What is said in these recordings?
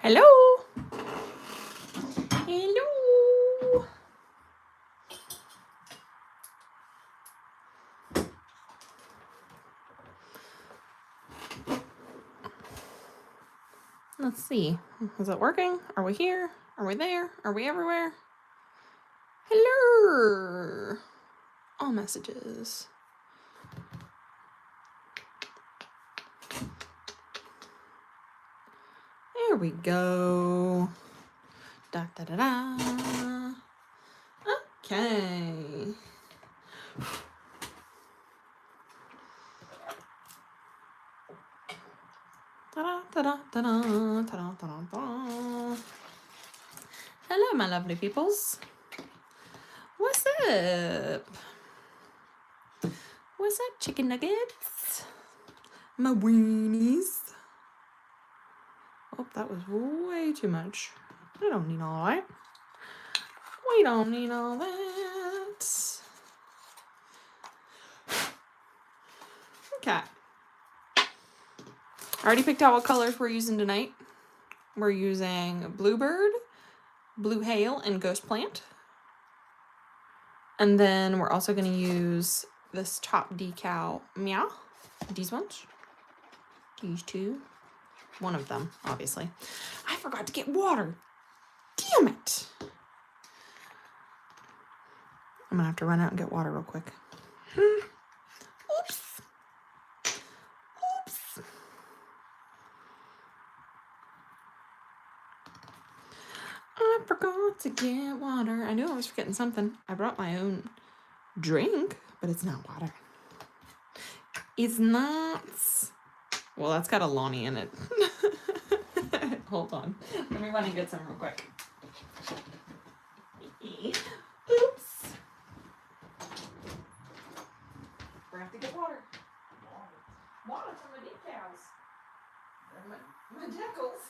Hello. Hello. Let's see. Is it working? Are we here? Are we there? Are we everywhere? Hello. All messages. There we go. Da da da da. Okay. Ta-da, ta-da, ta-da, ta-da, ta-da, ta-da. Hello, my lovely peoples. What's up? What's up, chicken nuggets? My weenies. Oh, that was way too much. We don't need all that. We don't need all that. Okay. I already picked out what colors we're using tonight. We're using Bluebird, Blue Hail, and Ghost Plant. And then we're also going to use this top decal Meow. These ones. These two. One of them, obviously. I forgot to get water. Damn it. I'm going to have to run out and get water real quick. Oops. Oops. I forgot to get water. I knew I was forgetting something. I brought my own drink, but it's not water. It's not. Well, that's got a Lonnie in it. Hold on. Let me run and get some real quick. Oops. We have to get water. Water from the decals. My decals.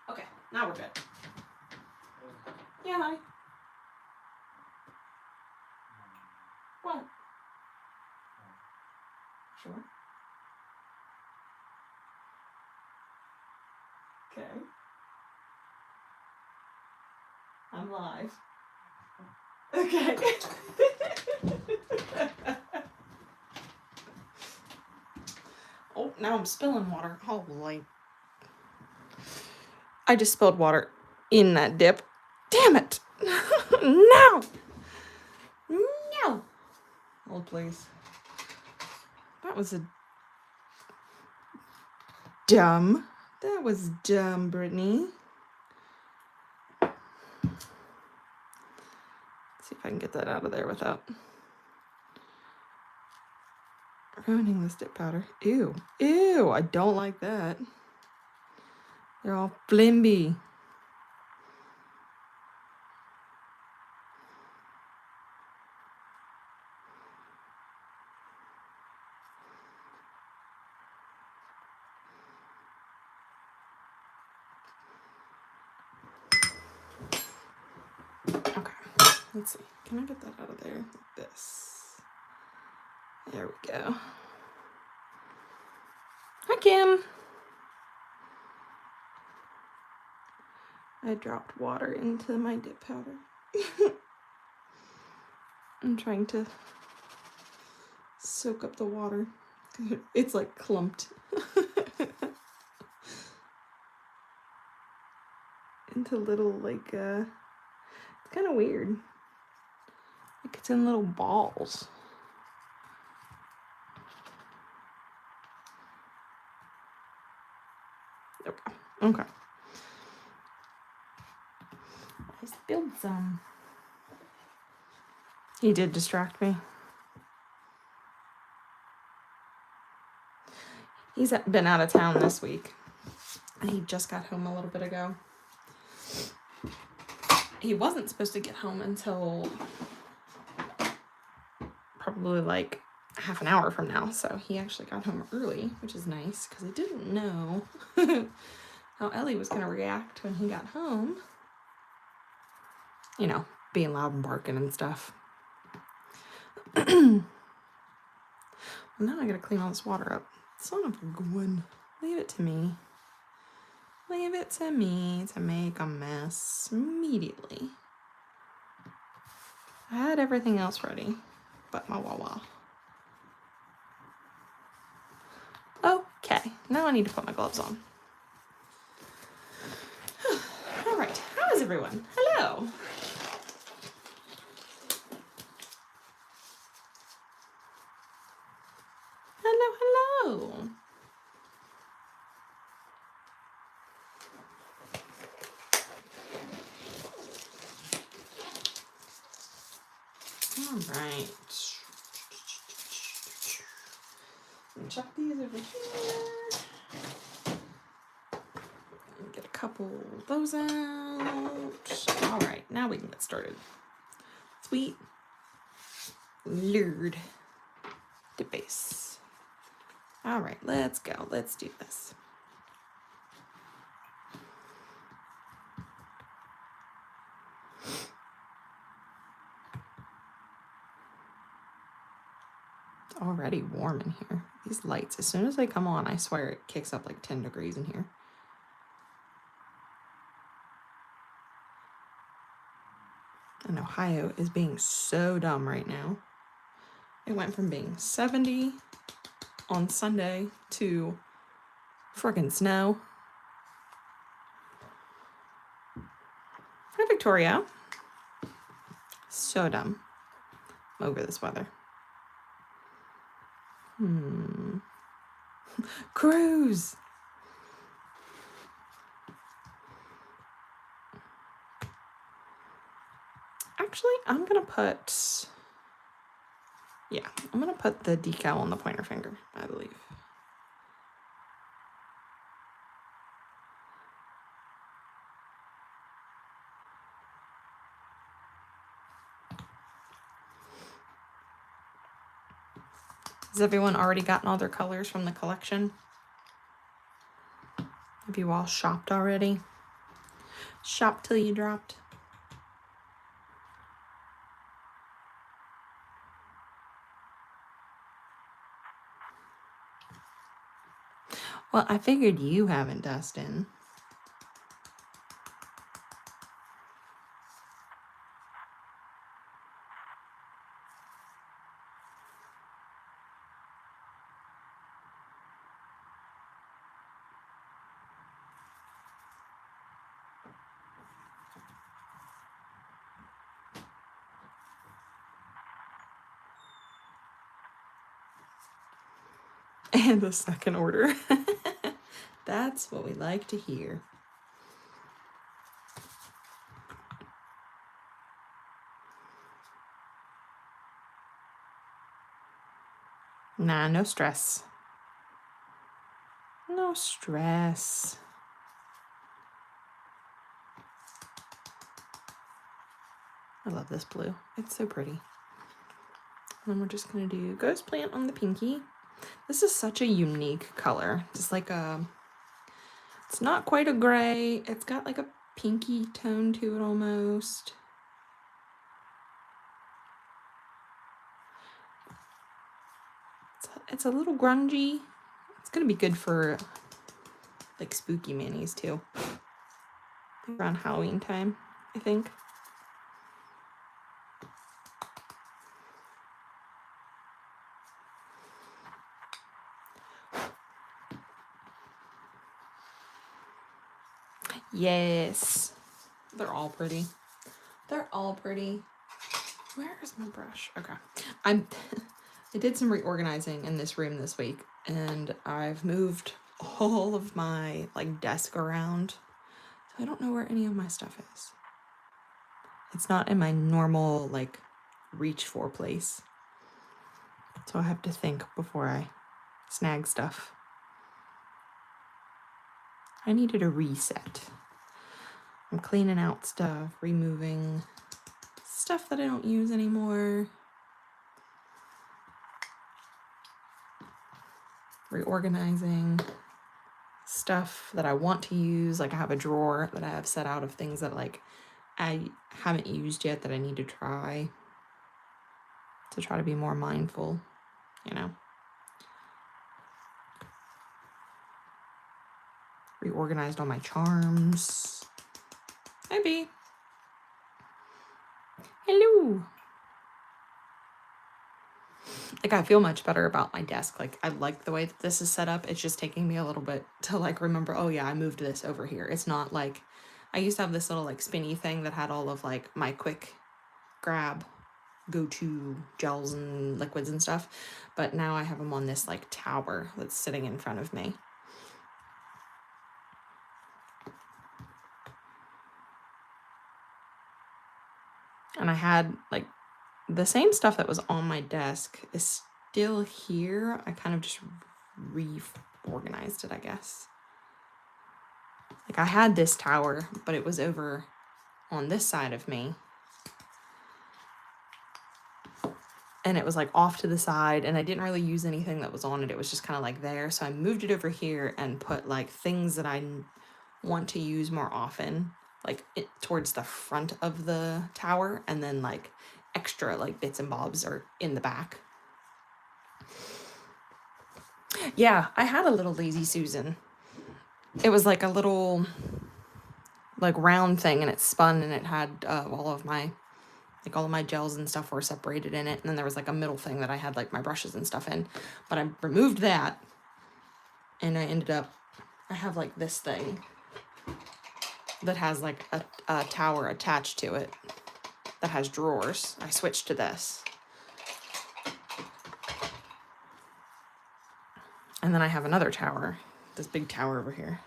Okay, now we're good. Yeah, honey. What? Sure. Okay. I'm live. Okay. Oh, now I'm spilling water. Holy. I just spilled water in that dip. Damn it. No. No. Oh, please. That was dumb. That was dumb, Brittany. Let's see if I can get that out of there without ruining this dip powder. Ew. Ew. I don't like that. They're all flimby. Okay. Let's see. Can I get that out of there like this? There we go. Hi, Kim. I dropped water into my dip powder. I'm trying to soak up the water. It's like clumped into little, like, it's kind of weird. Like it's in little balls. Okay. Okay. I spilled some. He did distract me. He's been out of town this week. And he just got home a little bit ago. He wasn't supposed to get home until probably like half an hour from now. So he actually got home early, which is nice because I didn't know how Ellie was going to react when he got home. You know, being loud and barking and stuff. Now I gotta clean all this water up. Son of a gun. Leave it to me. Leave it to me to make a mess immediately. I had everything else ready, but my Wawa. Okay, now I need to put my gloves on. All right, how is everyone? Hello. Hello, hello. All right. Chuck these over here. Get a couple of those out. All right, now we can get started. Sweet Lord. The base. All right, let's go. Let's do this. It's already warm in here. These lights, as soon as they come on, I swear it kicks up like 10 degrees in here. And Ohio is being so dumb right now. It went from being 70 on Sunday to friggin' snow. Hi, Victoria. So dumb. I'm over this weather. Cruise. Actually, I'm gonna put the decal on the pointer finger, I believe. Has everyone already gotten all their colors from the collection? Have you all shopped already? Shop till you dropped. Well, I figured you haven't, Dustin. And a second order. That's what we like to hear. Nah, no stress. No stress. I love this blue. It's so pretty. And then we're just gonna do Ghost Plant on the pinky. This is such a unique color. Just like it's not quite a gray. It's got like a pinky tone to it almost. It's a little grungy. It's gonna be good for like spooky minis too. Around Halloween time, I think. Yes. They're all pretty. They're all pretty. Where is my brush? Okay. I did some reorganizing in this room this week, and I've moved all of my like desk around. So I don't know where any of my stuff is. It's not in my normal like reach for place. So I have to think before I snag stuff. I needed a reset. I'm cleaning out stuff, removing stuff that I don't use anymore. Reorganizing stuff that I want to use. Like I have a drawer that I have set out of things that like I haven't used yet that I need to try. To try to be more mindful, you know. reorganized all my charms. Hi, B. Hello. Like, I feel much better about my desk. Like, I like the way that this is set up. It's just taking me a little bit to like remember, oh yeah, I moved this over here. It's not like, I used to have this little like spinny thing that had all of like my quick grab go-to gels and liquids and stuff, but now I have them on this like tower that's sitting in front of me. And I had like the same stuff that was on my desk is still here. I kind of just reorganized it, I guess. Like, I had this tower, but it was over on this side of me. And it was like off to the side, and I didn't really use anything that was on it. It was just kind of like there. So I moved it over here and put like things that I want to use more often, like towards the front of the tower, and then like extra like bits and bobs are in the back. Yeah, I had a little Lazy Susan. It was like a little like round thing, and it spun, and it had all of my gels and stuff were separated in it, and then there was like a middle thing that I had like my brushes and stuff in, but I removed that, and I ended up, I have like this thing that has like a tower attached to it that has drawers. I switched to this. And then I have another tower, this big tower over here.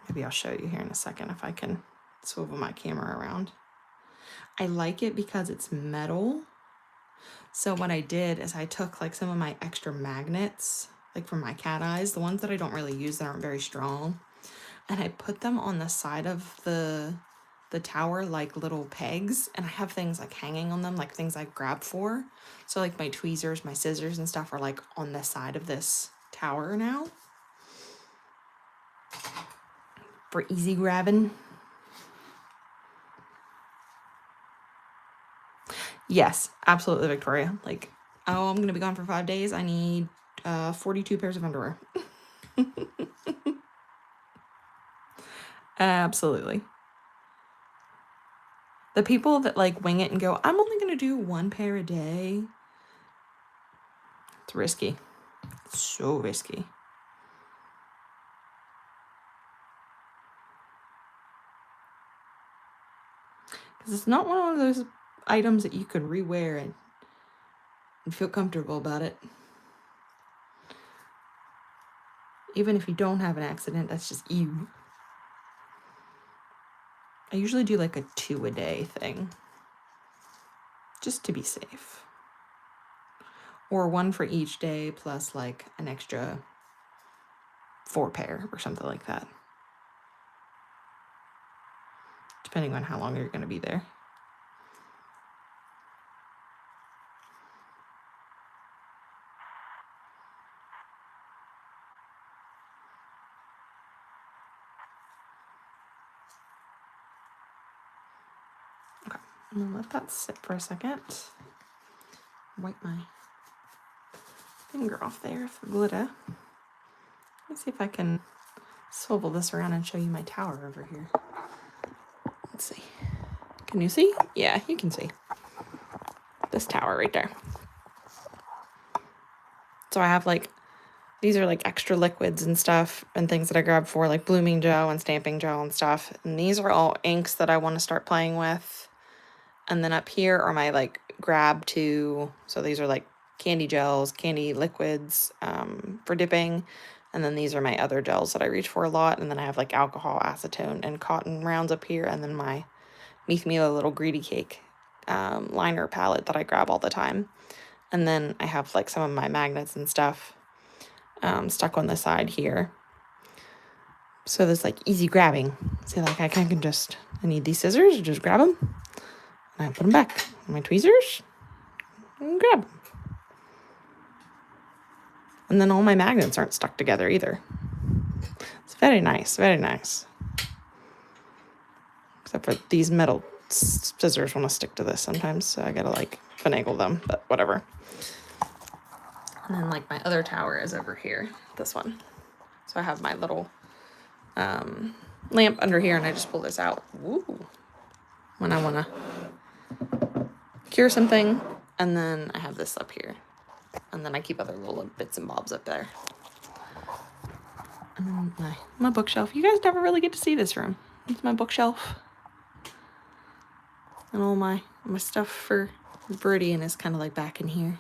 Maybe I'll show you here in a second if I can swivel my camera around. I like it because it's metal. So what I did is I took like some of my extra magnets, like from my cat eyes, the ones that I don't really use that aren't very strong, and I put them on the side of the tower like little pegs, and I have things like hanging on them, like things I grab for. So like my tweezers, my scissors and stuff are like on the side of this tower now for easy grabbing. Yes, absolutely, Victoria. Like, oh, I'm gonna be gone for 5 days. I need 42 pairs of underwear. Absolutely. The people that like wing it and go, I'm only gonna do 1 pair a day. It's risky. It's so risky. Because it's not one of those items that you can rewear and feel comfortable about it. Even if you don't have an accident, that's just you. I usually do like a 2 a day thing, just to be safe. Or 1 for each day plus like an extra 4 pair or something like that. Depending on how long you're going to be there. Okay, I'm going to let that sit for a second. Wipe my finger off there for glitter. Let's see if I can swivel this around and show you my tower over here. Let's see. Can you see? Yeah, you can see. This tower right there. So I have like, these are like extra liquids and stuff and things that I grab for, like blooming gel and stamping gel and stuff. And these are all inks that I want to start playing with. And then up here are my like grab to, so these are like candy gels, candy liquids for dipping. And then these are my other gels that I reach for a lot. And then I have like alcohol, acetone, and cotton rounds up here. And then my Meath Mila Little Greedy Cake liner palette that I grab all the time. And then I have like some of my magnets and stuff stuck on the side here. So there's like easy grabbing. So like I can just, I need these scissors, just grab them. And I put them back. My tweezers, and grab them. And then all my magnets aren't stuck together either. It's very nice, very nice. Except for these metal scissors want to stick to this sometimes, so I gotta like finagle them, but whatever. And then like my other tower is over here, this one. So I have my little lamp under here, and I just pull this out. Woo. When I want to cure something. And then I have this up here. And then I keep other little bits and bobs up there. And then my bookshelf. You guys never really get to see this room. It's my bookshelf. And all my stuff for Viridian is kind of like back in here.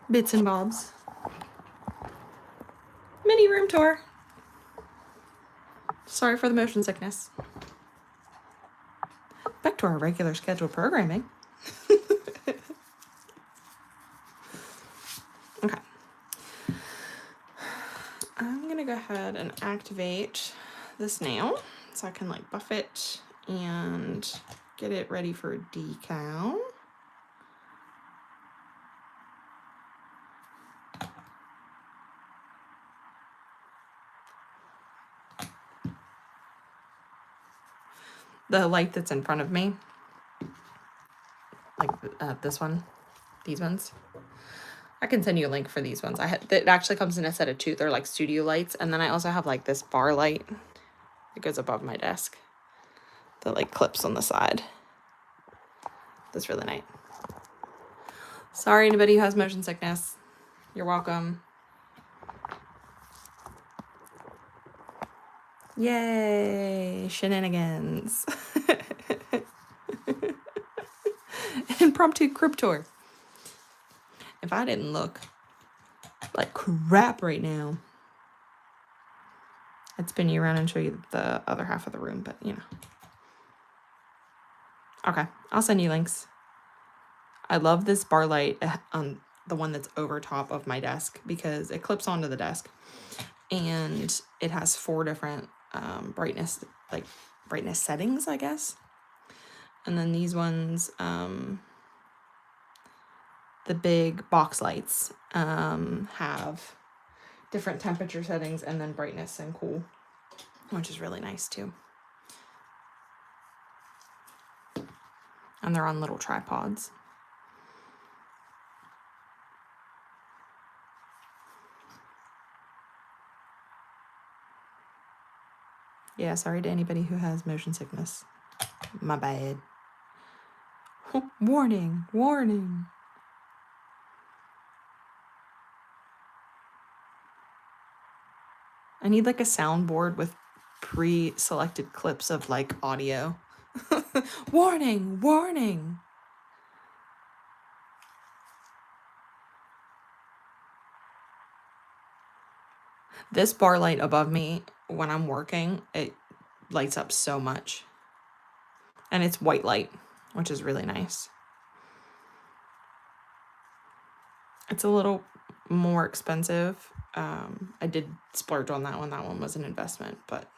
Bits and bobs. Mini room tour. Sorry for the motion sickness. Back to our regular scheduled programming. Okay. I'm gonna go ahead and activate this now so I can like buff it and get it ready for a decal. The light that's in front of me, like this one, these ones, I can send you a link for these ones. It actually comes in a set of 2. They're like studio lights. And then I also have like this bar light that goes above my desk that like clips on the side. That's really nice. Sorry, anybody who has motion sickness. You're welcome. Yay, shenanigans. Impromptu crypt tour. If I didn't look like crap right now, I'd spin you around and show you the other half of the room, but you know. Okay, I'll send you links. I love this bar light on the one that's over top of my desk because it clips onto the desk, and it has 4 different brightness settings, I guess. And then these ones, the big box lights, have different temperature settings and then brightness and cool, which is really nice too. And they're on little tripods. Yeah, sorry to anybody who has motion sickness. My bad. Warning, warning. I need like a soundboard with pre-selected clips of like audio. Warning, warning. This bar light above me, when I'm working, it lights up so much. And it's white light, which is really nice. It's a little more expensive. I did splurge on that one. That one was an investment, but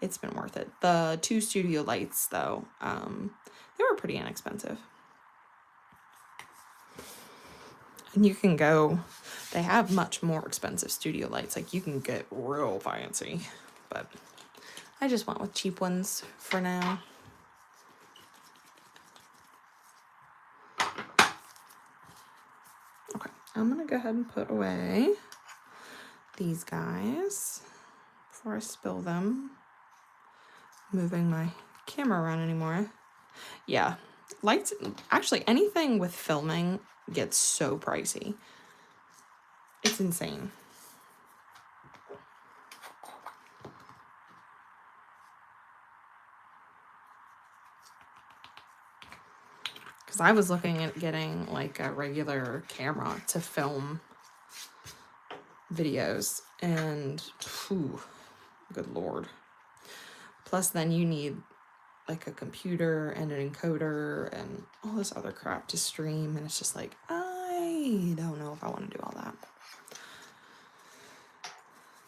it's been worth it. The 2 studio lights, though, they were pretty inexpensive. And you can go, they have much more expensive studio lights. Like, you can get real fancy, but I just went with cheap ones for now. Okay, I'm gonna go ahead and put away these guys before I spill them. Moving my camera around anymore. Yeah, lights, actually anything with filming gets so pricey. It's insane. Because I was looking at getting like a regular camera to film videos, and whew, good Lord. Plus then you need like a computer and an encoder and all this other crap to stream, and it's just like, I don't know if I want to do all that.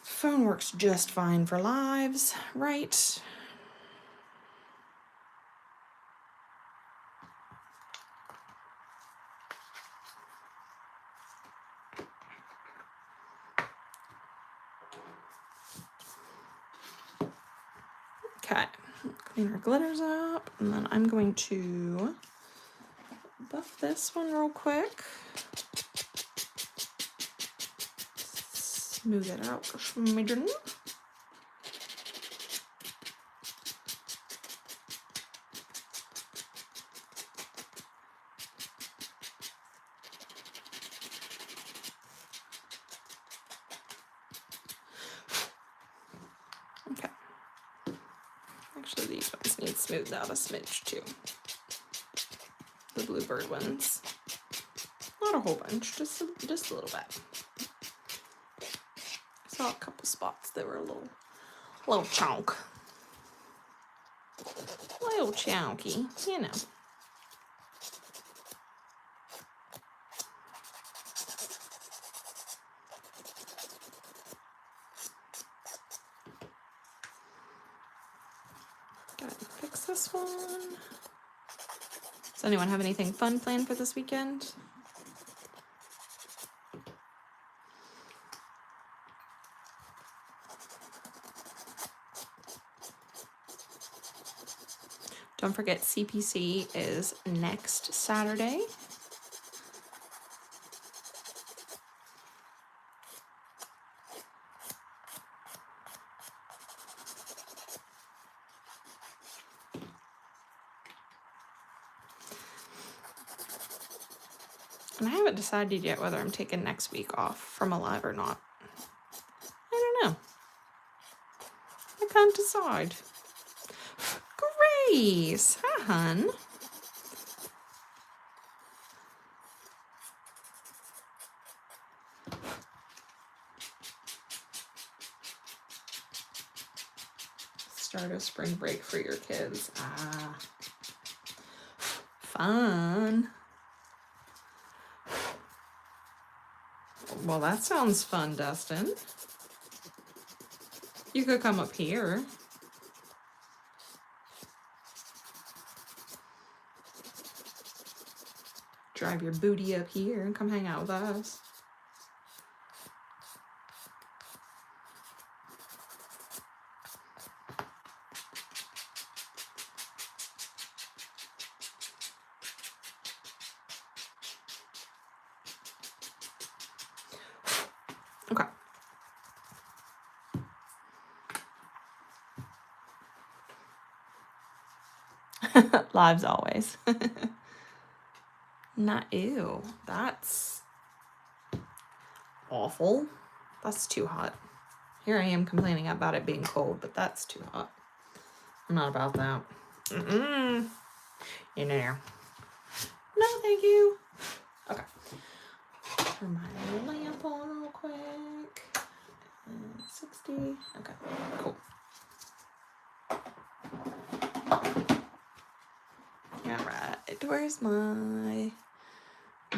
Phone works just fine for lives, right? Okay, clean our glitters up, and then I'm going to buff this one real quick. Smooth it out a smidgen. Okay. Actually, these ones need smoothed out a smidge too. The bluebird ones. Not a whole bunch, just a little bit. I saw a couple spots that were a little chunk. Little chunky, you know. Go ahead and fix this one. Does anyone have anything fun planned for this weekend? Don't forget CPC is next Saturday. And I haven't decided yet whether I'm taking next week off from Alive or not. I don't know. I can't decide. Grace! Hi, hun. Start a spring break for your kids. Ah. Fun. Well, that sounds fun, Dustin. You could come up here. Drive your booty up here and come hang out with us. Okay. Lives always. Not ew. That's awful. That's too hot. Here I am complaining about it being cold, but that's too hot. I'm not about that. Mm-mm. You know. No, thank you. Okay. Turn my lamp on real quick. 60. Okay, cool. Alright, where's my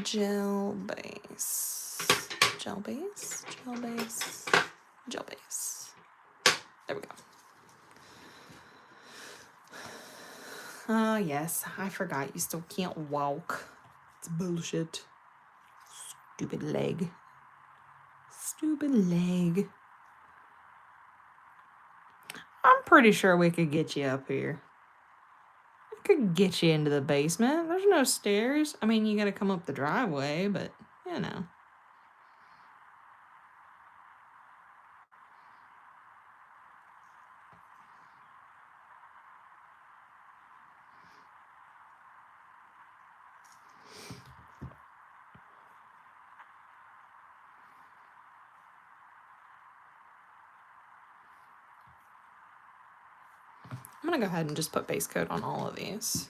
gel base? Gel base? Gel base? Gel base. There we go. Oh, yes, I forgot you still can't walk. It's bullshit. Stupid leg. Stupid leg. I'm pretty sure we could get you up here. I could get you into the basement. There's no stairs. I mean, you gotta come up the driveway, but, you know. I'm gonna go ahead and just put base coat on all of these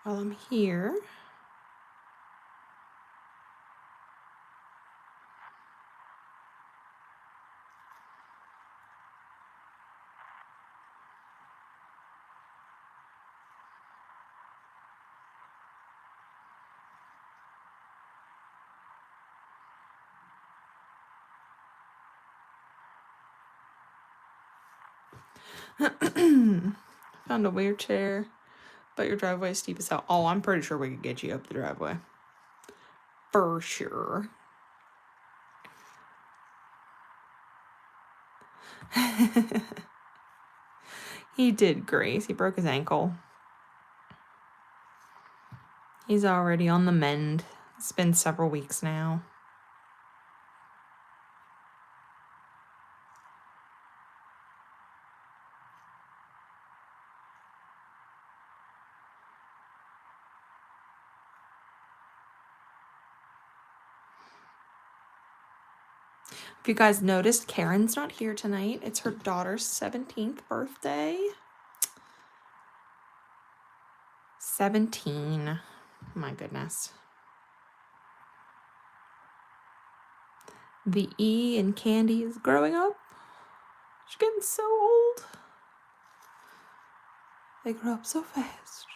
while I'm here. Found a wheelchair, but your driveway is steep as hell. Oh, I'm pretty sure we could get you up the driveway. For sure. He did, Grace. He broke his ankle. He's already on the mend. It's been several weeks now. If you guys noticed, Karen's not here tonight. It's her daughter's 17th birthday. 17. My goodness. The E in Candy is growing up. She's getting so old. They grow up so fast.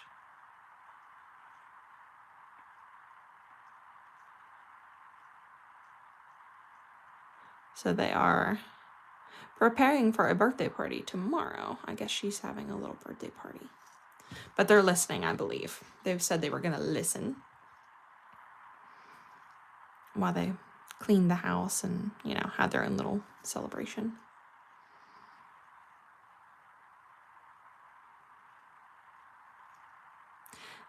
So they are preparing for a birthday party tomorrow. I guess she's having a little birthday party. But they're listening, I believe. They've said they were going to listen while they cleaned the house and, you know, had their own little celebration.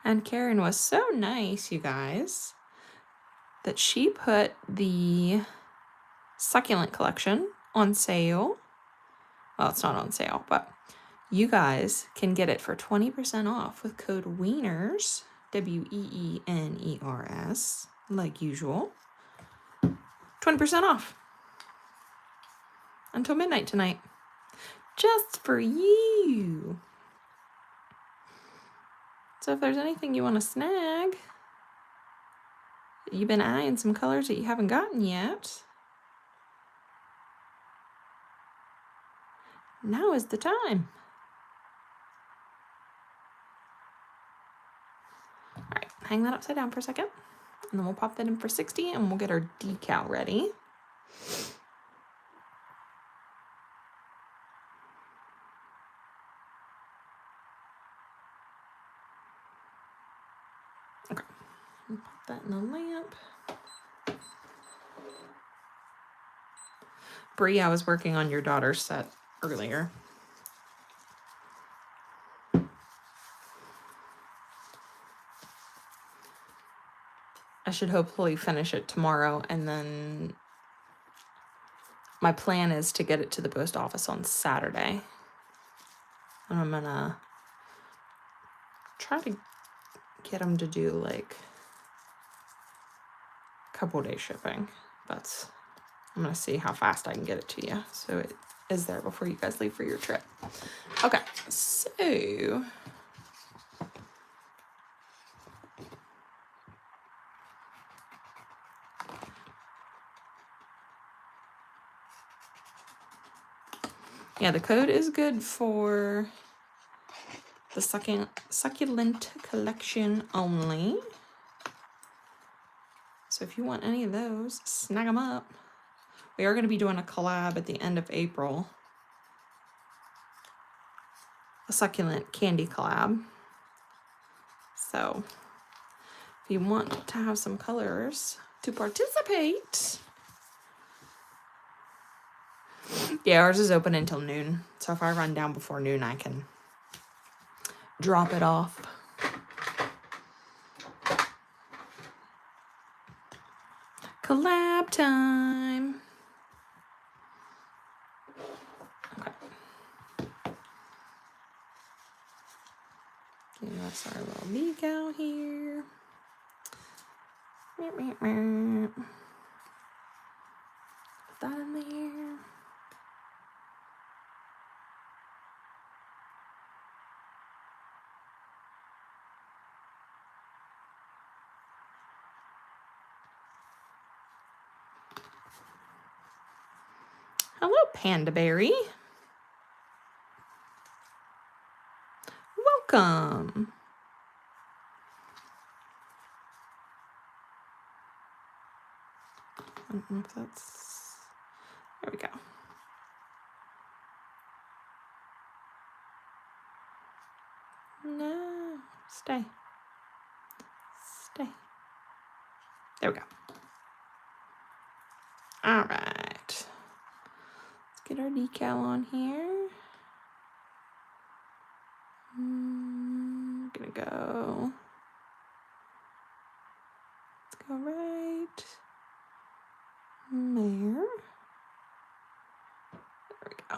And Karen was so nice, you guys, that she put the succulent collection on sale. Well, it's not on sale, but you guys can get it for 20% off with code WEENERS, WEENERS, like usual. 20% off until midnight tonight, just for you. So if there's anything you want to snag, you've been eyeing some colors that you haven't gotten yet, now is the time. All right, hang that upside down for a second, and then we'll pop that in for 60, and we'll get our decal ready. Okay, pop that in the lamp. Bree, I was working on your daughter's set earlier. I should hopefully finish it tomorrow, and then my plan is to get it to the post office on Saturday. And I'm gonna try to get them to do like a couple day shipping, but I'm gonna see how fast I can get it to you so it is there before you guys leave for your trip. Okay, so yeah, the code is good for the succulent collection only. So if you want any of those, snag them up. We are going to be doing a collab at the end of April. A succulent candy collab. So if you want to have some colors to participate. Yeah, ours is open until noon. So if I run down before noon, I can drop it off. Collab time. Okay. Give us our little decal here. Put that in there. Hello, Panda Berry. Welcome. I don't know if that's... There we go. No. Stay. Stay. There we go. All right. Let's get our decal on here. Gonna go. Let's go right there. There we go.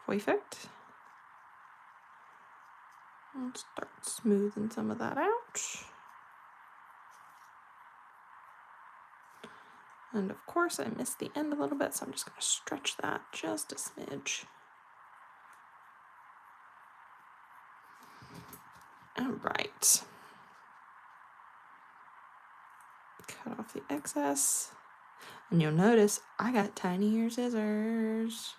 Perfect. Let's start smoothing some of that out. And of course I missed the end a little bit, so I'm just going to stretch that just a smidge. All right. Cut off the excess. And you'll notice I got tinier scissors.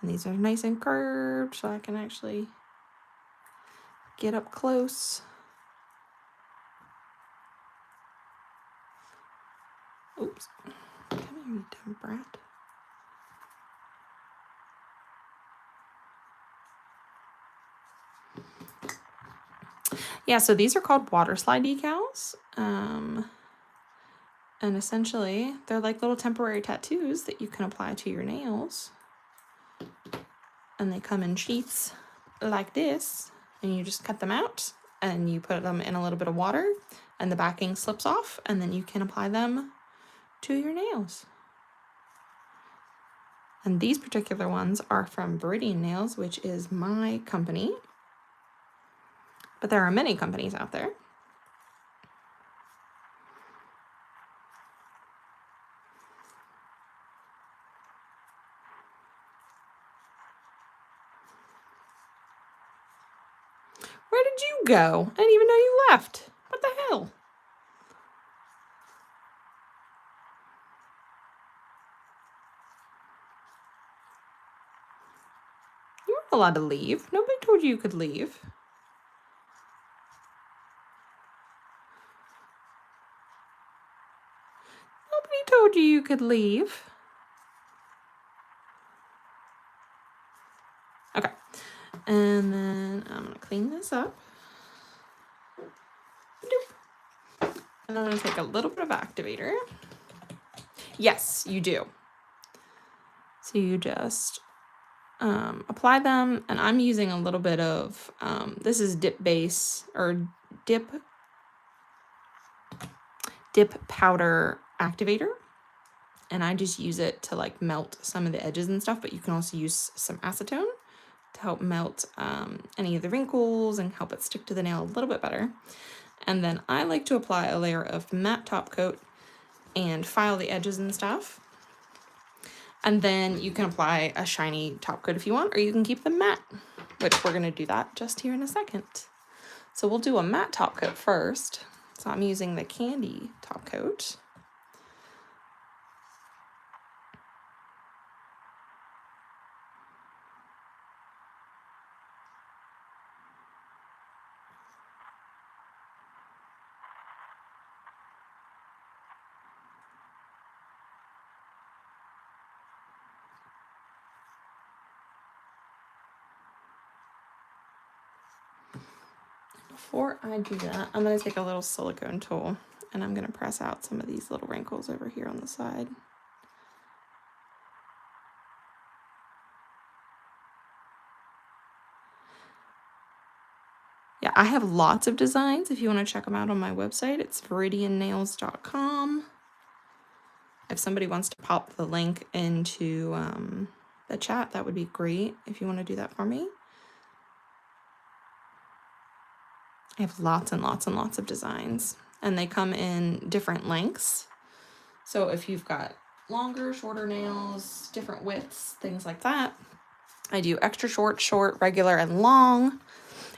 And these are nice and curved, so I can actually get up close. Oops. Come here, you dumb brat. Yeah, so these are called water slide decals. And essentially, they're like little temporary tattoos that you can apply to your nails. And they come in sheets like this. And you just cut them out and you put them in a little bit of water and the backing slips off. And then you can apply them to your nails. And these particular ones are from Viridian Nails, which is my company. But there are many companies out there. Where did you go? I didn't even know you left. What the hell? You weren't allowed to leave. Nobody told you could leave. Nobody told you could leave. Okay. And then I'm going to clean this up. And I'm going to take a little bit of activator. Yes, you do. So you just apply them, and I'm using a little bit of, this is dip base, or dip powder activator. And I just use it to like melt some of the edges and stuff, but you can also use some acetone to help melt any of the wrinkles and help it stick to the nail a little bit better. And then I like to apply a layer of matte top coat and file the edges and stuff. And then you can apply a shiny top coat if you want, or you can keep them matte, which we're going to do that just here in a second. So we'll do a matte top coat first. So I'm using the Candy top coat. Before I do that, I'm going to take a little silicone tool and I'm going to press out some of these little wrinkles over here on the side. Yeah, I have lots of designs. If you want to check them out on my website, it's viridiannails.com. If somebody wants to pop the link into the chat, that would be great if you want to do that for me. I have lots and lots and lots of designs, and they come in different lengths. So if you've got longer, shorter nails, different widths, things like that, I do extra short, short, regular, and long.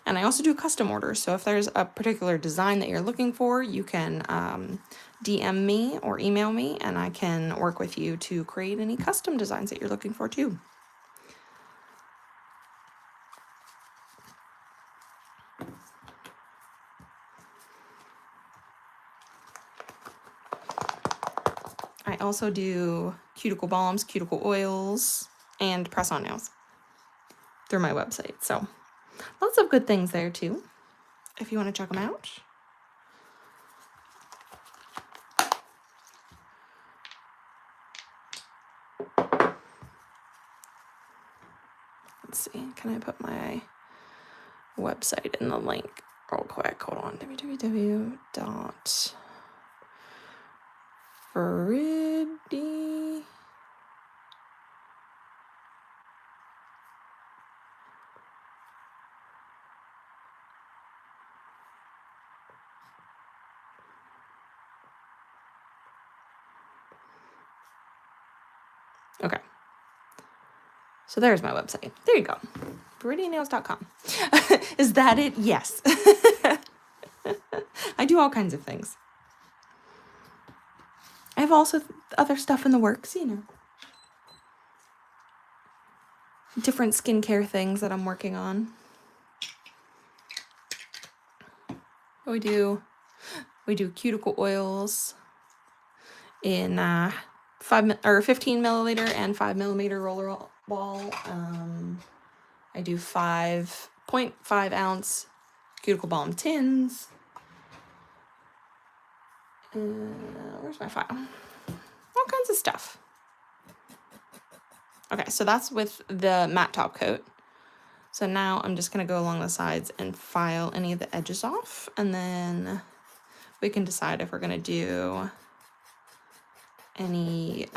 And I also do custom orders. So if there's a particular design that you're looking for, you can DM me or email me, and I can work with you to create any custom designs that you're looking for too. I also do cuticle balms, cuticle oils, and press-on nails through my website. So lots of good things there too, if you want to check them out. Let's see, can I put my website in the link real quick? Hold on, www.viridi. Okay. So there's my website. There you go. ViridianNails.com. Is that it? Yes. I do all kinds of things. I have also other stuff in the works, you know. Different skincare things that I'm working on. We do cuticle oils in 15 milliliter and 5 millimeter roller ball. I do 5.5 ounce cuticle balm tins. Where's my file? All kinds of stuff. Okay, so that's with the matte top coat. So now I'm just going to go along the sides and file any of the edges off, and then we can decide if we're going to do any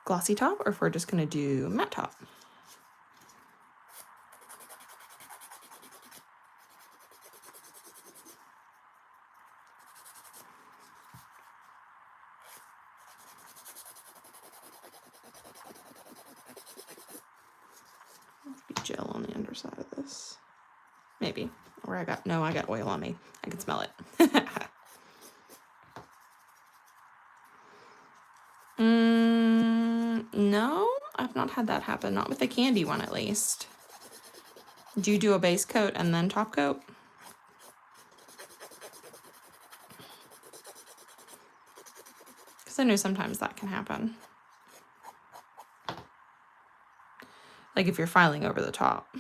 glossy top, or if we're just going to do matte top. Gel on the underside of this, maybe, or I got oil on me. I can smell it. No, I've not had that happen. Not with the candy one, at least. Do you do a base coat and then top coat? Because I know sometimes that can happen. Like if you're filing over the top.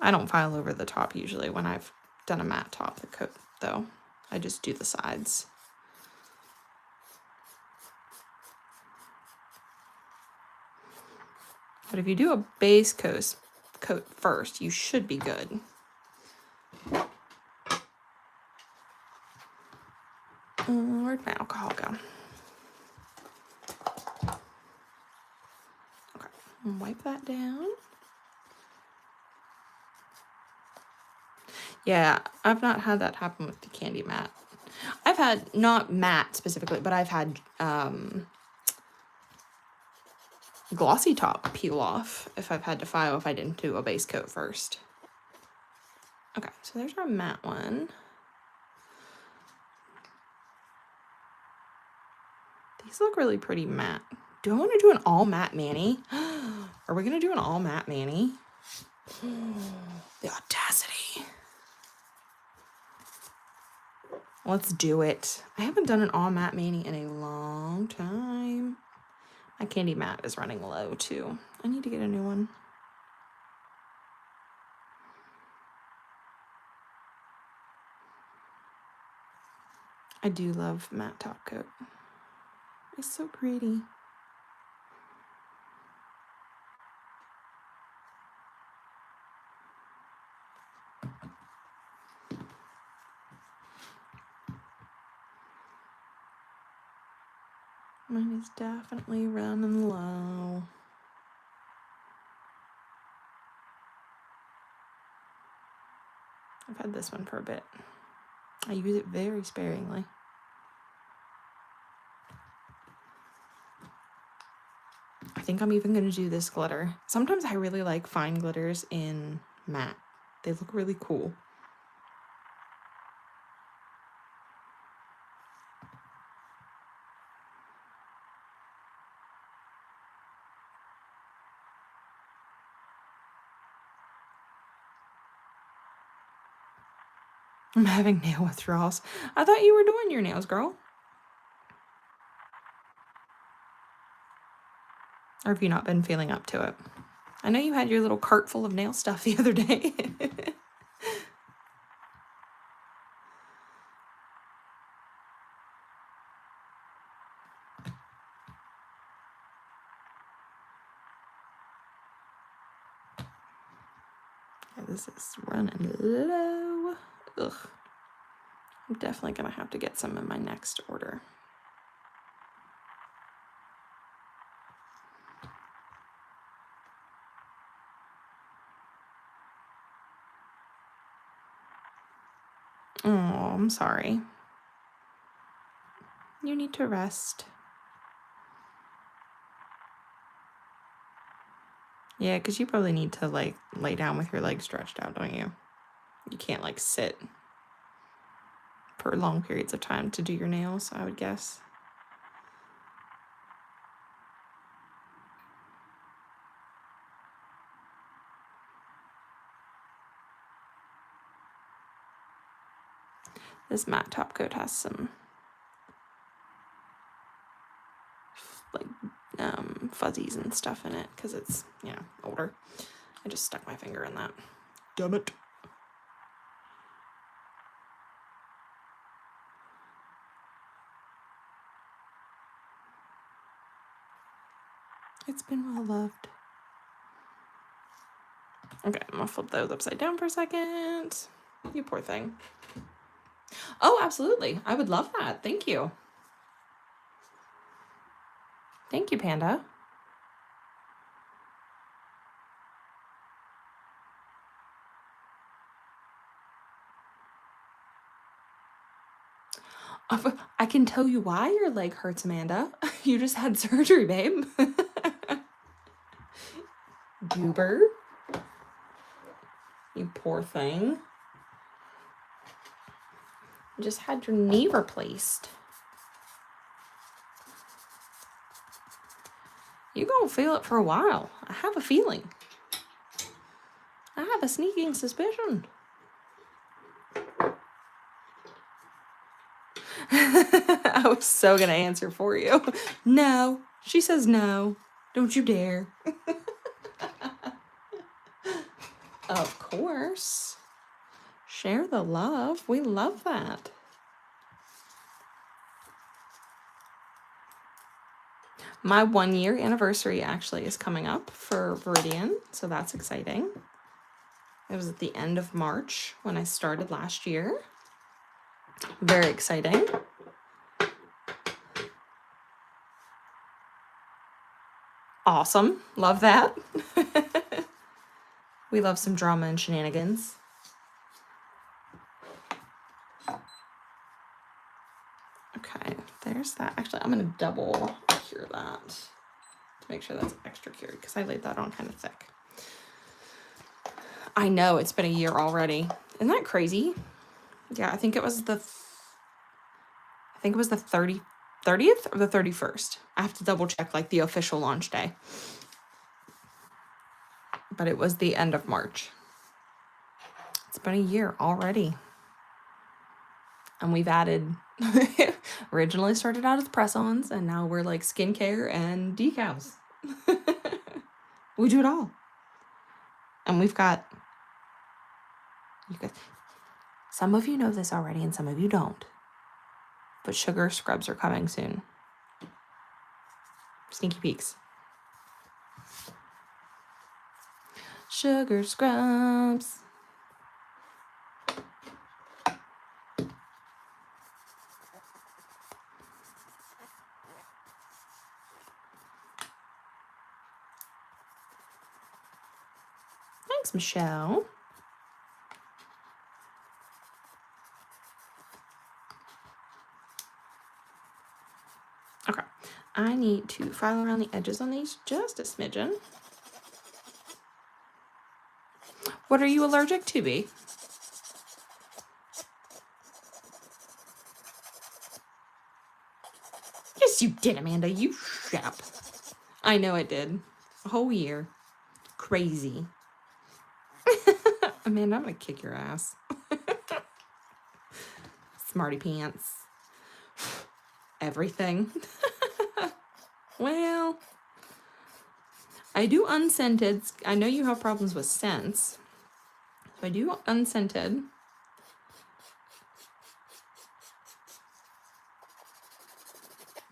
I don't file over the top usually when I've done a matte top coat, though. I just do the sides. But if you do a base coat first, you should be good. Where'd my alcohol go? Okay, wipe that down. Yeah, I've not had that happen with the candy matte. I've had, not matte specifically, but I've had glossy top peel off if I've had to file if I didn't do a base coat first. Okay, so there's our matte one. These look really pretty matte. Do I want to do an all matte mani? Are we going to do an all matte mani? The audacity. Let's do it. I haven't done an all matte mani in a long time. My candy matte is running low too. I need to get a new one. I do love matte top coat. It's so pretty. Mine is definitely running low. I've had this one for a bit. I use it very sparingly. I think I'm even going to do this glitter. Sometimes I really like fine glitters in matte. They look really cool. I'm having nail withdrawals. I thought you were doing your nails, girl. Or have you not been feeling up to it? I know you had your little cart full of nail stuff the other day. This is running low. Ugh. I'm definitely going to have to get some in my next order. I'm sorry. You need to rest. Yeah, because you probably need to, like, lay down with your legs stretched out, don't you? You can't, like, sit for long periods of time to do your nails, I would guess. This matte top coat has some, like, fuzzies and stuff in it because it's, you know, older. I just stuck my finger in that. Damn it. It's been well loved. Okay, I'm gonna flip those upside down for a second. You poor thing. Oh, absolutely. I would love that. Thank you. Thank you, Panda. I can tell you why your leg hurts, Amanda. You just had surgery, babe. Goober. You poor thing. You just had your knee replaced. You're gonna feel it for a while. I have a feeling. I have a sneaking suspicion. I was so gonna answer for you. No. She says no. Don't you dare. Of course. Share the love. We love that. My 1-year anniversary actually is coming up for Viridian, so that's exciting. It was at the end of March when I started last year. Very exciting. Awesome. Love that. We love some drama and shenanigans. Okay, there's that. Actually, I'm going to double cure that to make sure that's extra cured because I laid that on kind of thick. I know, it's been a year already. Isn't that crazy? Yeah, I think it was the 30th or the 31st. I have to double check like the official launch day. But it was the end of March. It's been a year already. And we've added, originally started out as press-ons, and now we're like skincare and decals. We do it all. And we've got, some of you know this already and some of you don't. But sugar scrubs are coming soon. Sneaky peeks. Sugar scrubs. Thanks, Michelle. Okay, I need to file around the edges on these just a smidgen. What are you allergic to, B? Yes, you did, Amanda. You shut up. I know it did. A whole year. Crazy. Amanda, I'm gonna kick your ass. Smarty pants. Everything. Well, I do unscented. I know you have problems with scents. So I do unscented.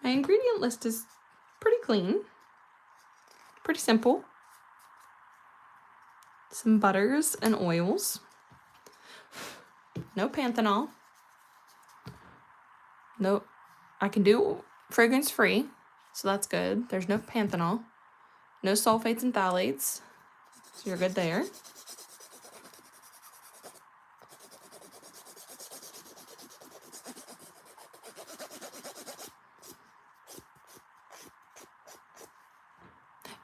My ingredient list is pretty clean. Pretty simple. Some butters and oils. No panthenol. No, I can do fragrance free, so that's good. There's no panthenol. No sulfates and phthalates, so you're good there.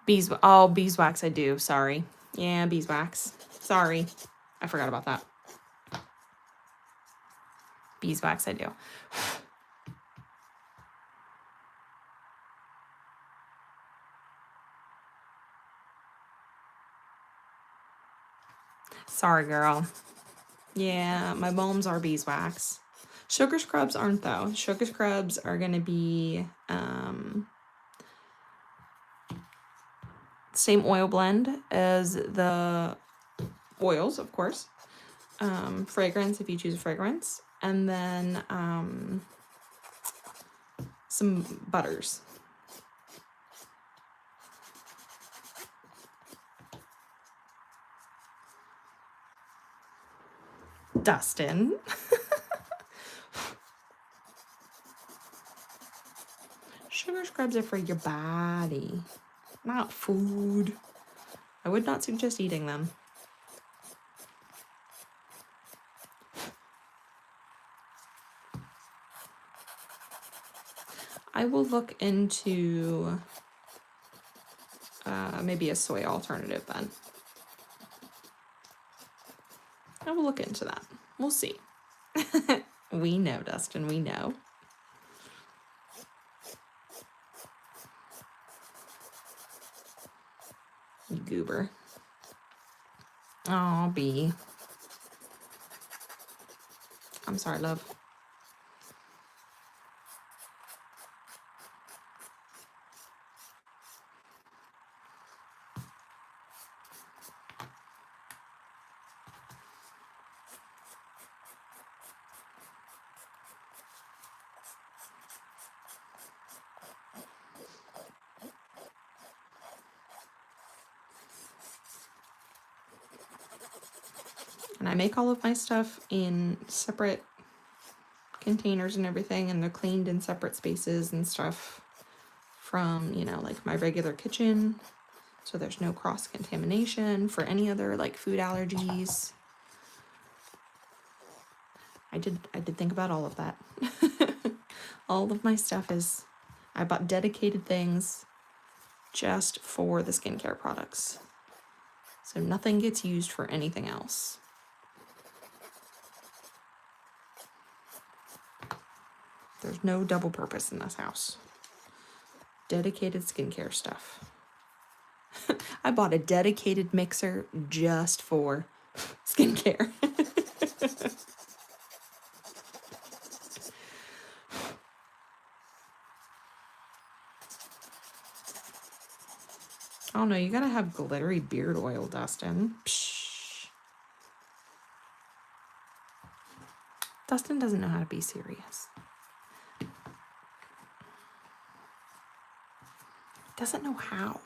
Beeswax I do. Sorry. Yeah, beeswax. Sorry. I forgot about that. Beeswax I do. Sorry, girl. Yeah, my balms are beeswax. Sugar scrubs aren't though. Sugar scrubs are gonna be same oil blend as the oils, of course. Fragrance if you choose a fragrance, and then some butters. Dustin. Sugar scrubs are for your body, not food. I would not suggest eating them. I will look into maybe a soy alternative then. I will look into that. We'll see. We know, Dustin, we know. You goober. Oh, B. I'm sorry, love. And I make all of my stuff in separate containers and everything, and they're cleaned in separate spaces and stuff from, you know, like my regular kitchen. So there's no cross contamination for any other like food allergies. I did think about all of that. All of my stuff is, I bought dedicated things just for the skincare products. So nothing gets used for anything else. There's no double purpose in this house. Dedicated skincare stuff. I bought a dedicated mixer just for skincare. Oh no, you gotta have glittery beard oil, Dustin. Psh. Dustin doesn't know how to be serious. Doesn't know how.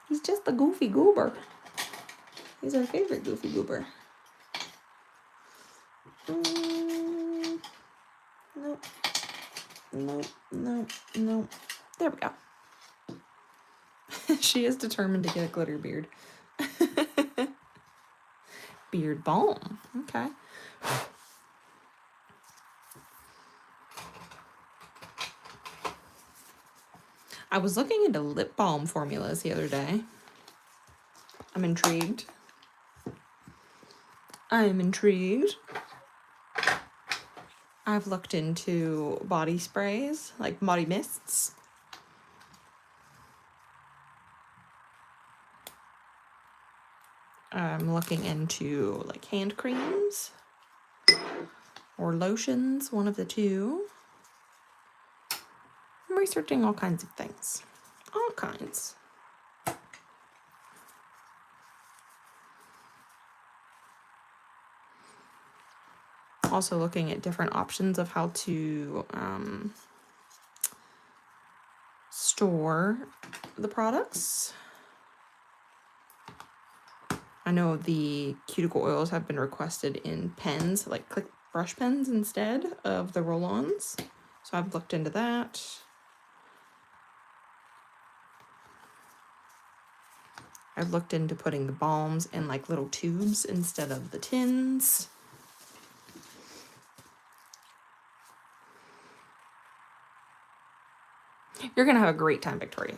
He's just a goofy goober. He's our favorite goofy goober. Nope. Nope. Nope. Nope. There we go. She is determined to get a glitter beard. Beard balm. Okay. I was looking into lip balm formulas the other day. I'm intrigued. I am intrigued. I've looked into body sprays, like body mists. I'm looking into like hand creams or lotions, one of the two. I'm researching all kinds of things. All kinds. Also looking at different options of how to store the products. I know the cuticle oils have been requested in pens, like click brush pens instead of the roll-ons. So I've looked into that. I've looked into putting the balms in like little tubes instead of the tins. You're going to have a great time, Victoria.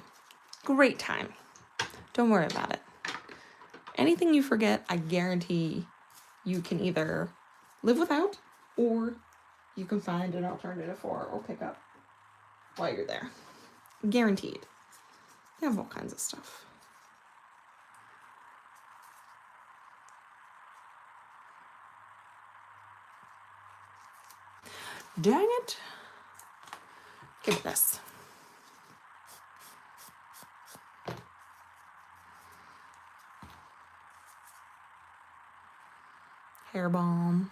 Great time. Don't worry about it. Anything you forget, I guarantee you can either live without or you can find an alternative for or pick up while you're there. Guaranteed. They have all kinds of stuff. Dang it. Give it this. Hair balm.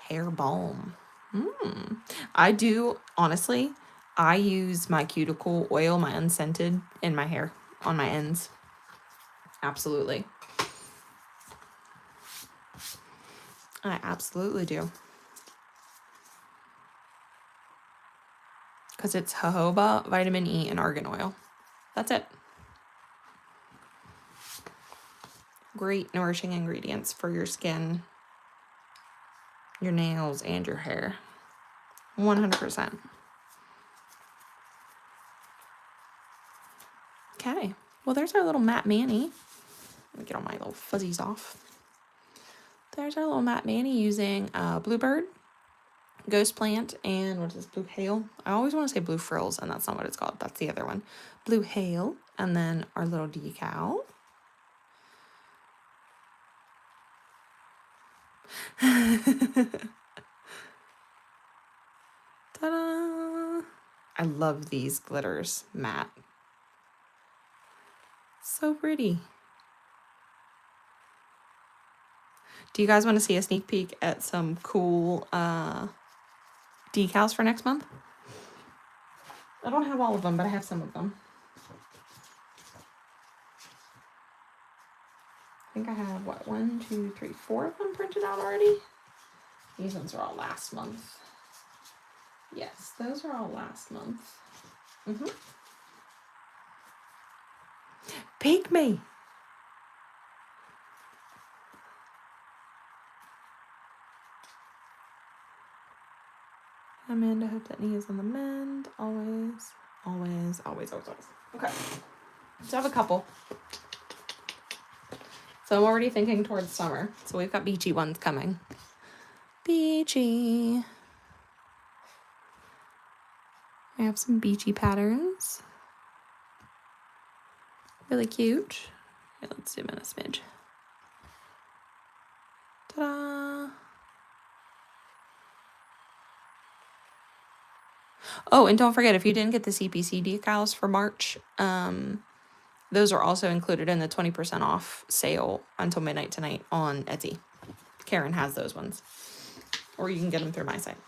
Hair balm. I do, honestly, I use my cuticle oil, my unscented, in my hair, on my ends. Absolutely. I absolutely do. Because it's jojoba, vitamin E, and argan oil. That's it. Great nourishing ingredients for your skin, your nails, and your hair. 100%. Okay. Well, there's our little Matte Mani. Let me get all my little fuzzies off. There's our little Matte Mani using Bluebird, Ghost Plant, and what is this, Blue Hail? I always want to say Blue Frills, and that's not what it's called. That's the other one. Blue Hail, and then our little decal. Ta-da! I love these glitters, matte. So pretty. Do you guys want to see a sneak peek at some cool decals for next month? I don't have all of them, but I have some of them. I think I have, what, 1, 2, 3, 4 of them printed out already? These ones are all last month. Yes, those are all last month. Pick me! Amanda, hope that knee is on the mend. Always, always, always, always, always. Okay. So I have a couple. So I'm already thinking towards summer. So we've got beachy ones coming. Beachy. We have some beachy patterns. Really cute. Okay, let's zoom in a smidge. Ta-da! Oh, and don't forget, if you didn't get the CPC decals for March, those are also included in the 20% off sale until midnight tonight on Etsy. Karen has those ones. Or you can get them through my site.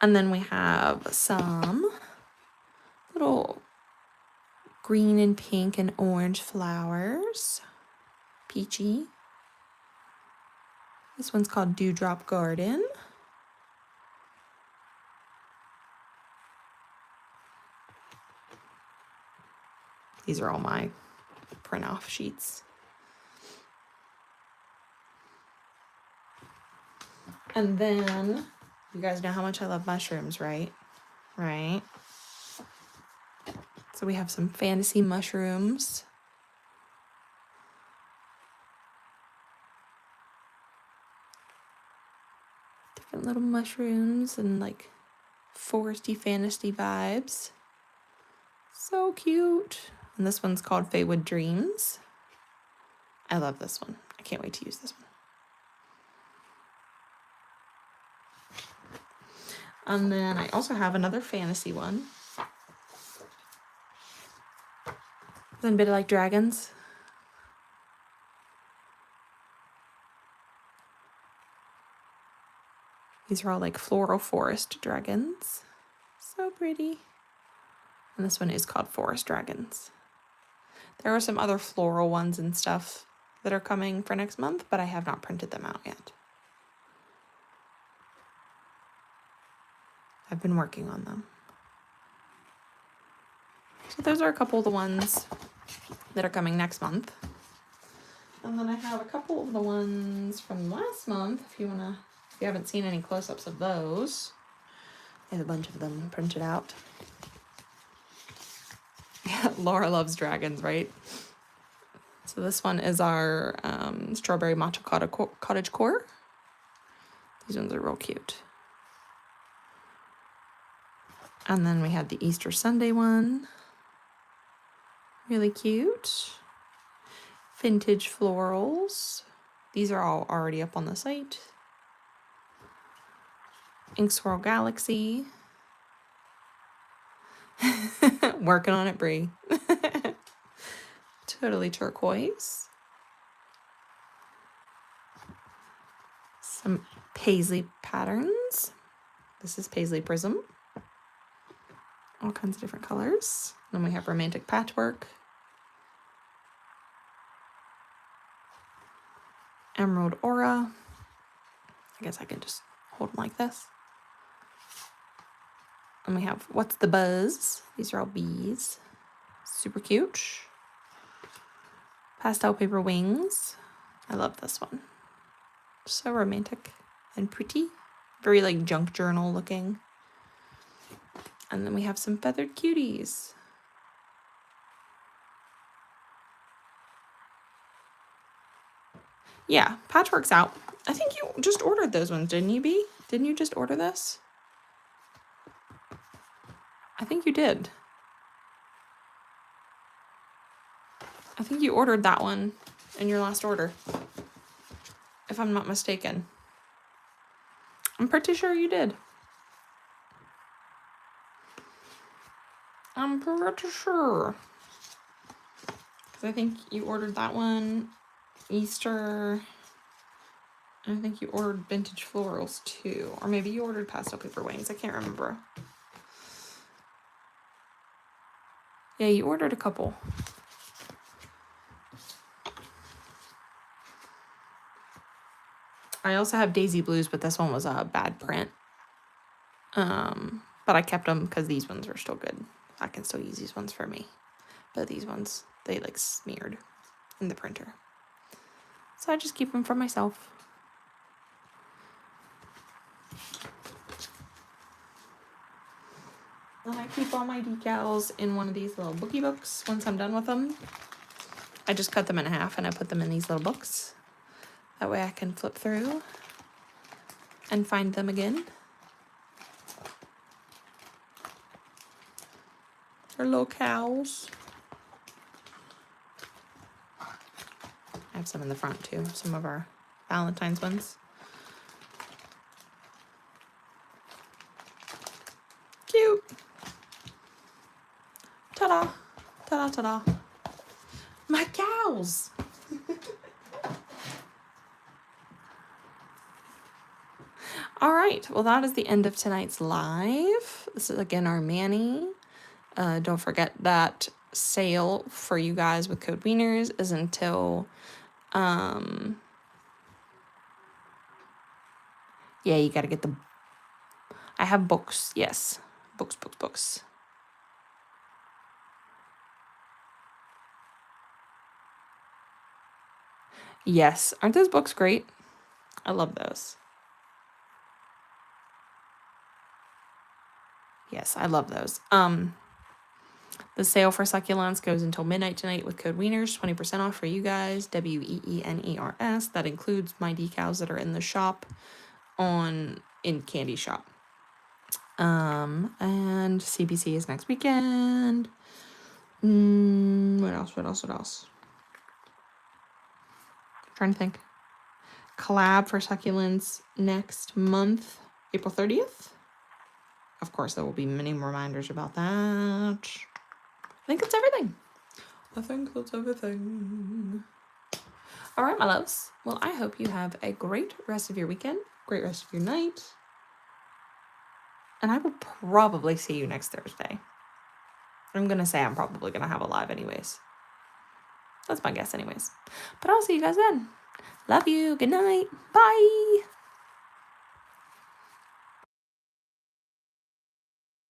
And then we have some little green and pink and orange flowers. Peachy. This one's called Dewdrop Garden. These are all my print off sheets. And then, you guys know how much I love mushrooms, right? Right? So we have some fantasy mushrooms. Different little mushrooms and like foresty fantasy vibes. So cute. And this one's called Feywood Dreams. I love this one. I can't wait to use this one. And then I also have another fantasy one. Then a bit like dragons. These are all like floral forest dragons. So pretty. And this one is called Forest Dragons. There are some other floral ones and stuff that are coming for next month, but I have not printed them out yet. I've been working on them. So those are a couple of the ones that are coming next month. And then I have a couple of the ones from last month, if you haven't seen any close-ups of those. I have a bunch of them printed out. Yeah, Laura loves dragons, right? So this one is our strawberry matcha cottage core. These ones are real cute. And then we had the Easter Sunday one. Really cute. Vintage florals. These are all already up on the site. Ink Swirl Galaxy. Working on it, Brie. Totally turquoise. Some paisley patterns. This is Paisley Prism. All kinds of different colors. Then we have Romantic Patchwork. Emerald Aura. I guess I can just hold them like this. And we have What's the Buzz? These are all bees. Super cute. Pastel Paper Wings. I love this one. So romantic and pretty. Very like junk journal looking. And then we have some feathered cuties. Yeah, Patchwork's out. I think you just ordered those ones, didn't you, Bee? Didn't you just order this? I think you did. I think you ordered that one in your last order, if I'm not mistaken. I'm pretty sure you did. I'm pretty sure. Because I think you ordered that one, Easter, and I think you ordered Vintage Florals too. Or maybe you ordered Pastel Paper Wings. I can't remember. Yeah, you ordered a couple. I also have Daisy Blues, but this one was a bad print. But I kept them because these ones are still good. I can still use these ones for me. But these ones, they like smeared in the printer. So I just keep them for myself. And I keep all my decals in one of these little bookie books once I'm done with them. I just cut them in half and I put them in these little books. That way I can flip through and find them again. They're little cows. I have some in the front too, some of our Valentine's ones. Cute. Ta-da, ta-da, ta-da. My cows. All right, well, that is the end of tonight's live. This is again our Manny. Don't forget that sale for you guys with code Wieners is until, yeah, you gotta get the, I have books, yes, books. Yes, aren't those books great? I love those. Yes, I love those. The sale for succulents goes until midnight tonight with code Wieners, 20% off for you guys, WEENERS. That includes my decals that are in the shop in Candy Shop. And CBC is next weekend. What else? I'm trying to think. Collab for succulents next month, April 30th. Of course, there will be many reminders about that. I think that's everything. All right, my loves. Well, I hope you have a great rest of your weekend, great rest of your night. And I will probably see you next Thursday. I'm going to say I'm probably going to have a live anyways. That's my guess anyways. But I'll see you guys then. Love you. Good night. Bye.